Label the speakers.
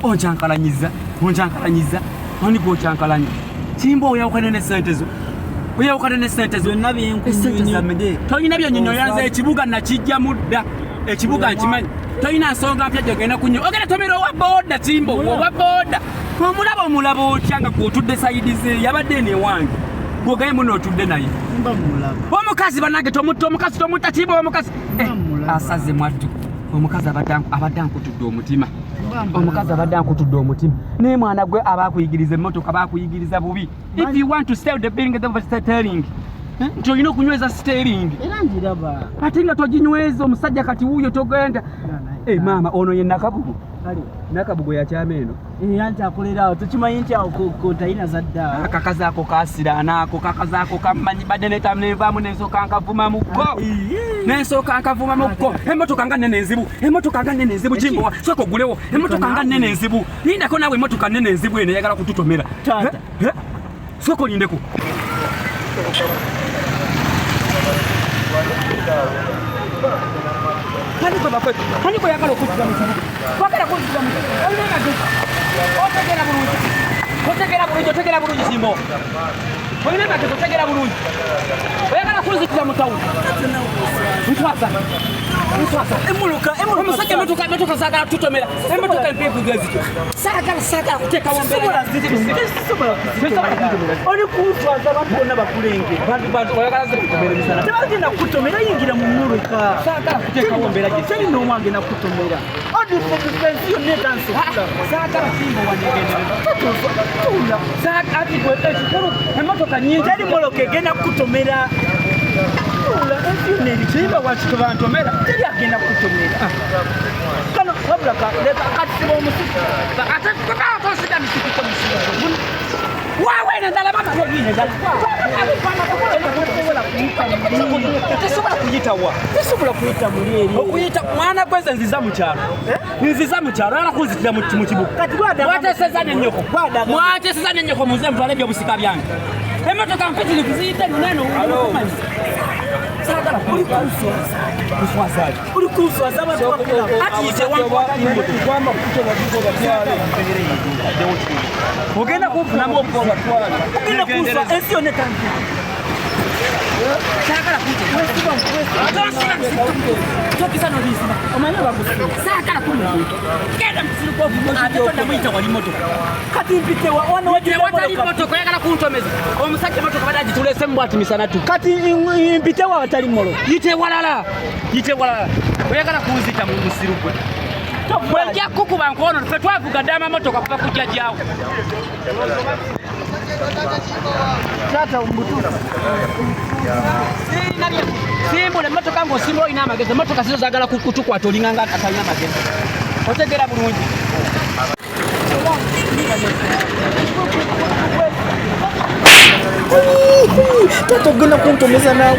Speaker 1: Onkyankalanyiza ani gwokyankalanya Kimbo oyawukane ne ssente zo oyawukane ne ssente zo tolina byonyinyoyanza ekibuga nakijja mudda ekibuga nkimanyi tolina nsonga mpya gyogenda kunyo ogenda tomera owa booda Kimbo owa booda omulaba otya nga gwotudde sayidi ze yabadde newange gwogaye muno otudde naye omukazi banange tomutta omukazi tomutta Kimbo omukazi asaze mwattu omukazi abadde ankutudde omutima omukazi abadde ankutudde omutima naye mwana gwe abakuyigiriza emmotoka bakuyigiriza bubi if you want to stay the building of steering nti olina okunyweza steering ate nga toginyweza omusajja kati wuuyo togenda maama ono ye nakabugo yakyama eno
Speaker 2: anti akolerawo tekimanyi nti awo kotalina zadda
Speaker 1: akakazaako kasiraanaako kakazaako kammanyi badde netamnenvaamu nensooka nkavuma mukko emmotoka nga nnene enzibu Kimbo sooka ogulewo emmotoka nga nnene enzibu lindako naawe emmotoka nnene enzibu eno eyagala kututomera sooka olindeko Kaniko yagala okuzza mu kibuga. Twagala kuzza mu kibuga. Olina magezi. Otegera bulungi Kimbo. Olina magezi otegera bulungi. Oyagala kuzikira mu tawuni. Ntwaza. Omusajja emmotoka zaagala tutomera. Emmotoka empeevu gezito. Saagala kuteekawo mbeera.
Speaker 2: Oli kuntwaza abantu bonna bakulenge.
Speaker 1: Bantu oyagala ze kutomera emisana.
Speaker 2: Tebagenda kukutomera yingira mu mmuluka.
Speaker 1: Saagala kuteekawo mbeera gye.
Speaker 2: Teri n'omwange nakutomera. Odi fokufensi yonna etansobola.
Speaker 1: Saagala Kimbo wandegenderera. Ati gwe ekikulu emmotoka nnyingi.
Speaker 2: Teri moloka egenda kukutomera.
Speaker 1: Kimbo wakito bantomera teri agenda kutomera
Speaker 2: kano wabula katiba omusiki
Speaker 1: ate tosida misikiko wawene ndala mama yobine ndala tesobola kuyita muli eri okuyita mwana gweze nziza mu kyalo ala kunzitira mu kibuga mwateseza nenyoko muze mutwale ebyobusika byange emmotoka mpitiri kuziyite noneno
Speaker 2: uri kuswaza abantu bakulaba
Speaker 1: ati yite wangu kwamba kutoba bigoba byale ogenda kufunamu obugoba twala
Speaker 2: ogenda kuswa ensi yonna etanzira
Speaker 1: saagala kutokisa nobisiba omanye bakusiba saagala genda muyita wali motoka
Speaker 2: kati mpitewa
Speaker 1: watali motoka oyagala kuntomeza omusajja motoka bada agitulese mbwati misanatu
Speaker 2: kati mpitewa watali molo
Speaker 1: yite walala oyagala kunzita mu musiru gwe bwejja kukuba nkono ffe twavugadde amamotoka kuva kujja gyawo
Speaker 2: tata umbutuka
Speaker 1: simbula emmotoka ng'osimba olina amagezi emmotoka sizo zaagala kutukwata olinganga atalina amagezi otegera bulungi
Speaker 2: tata ogenda kuntomeza naawe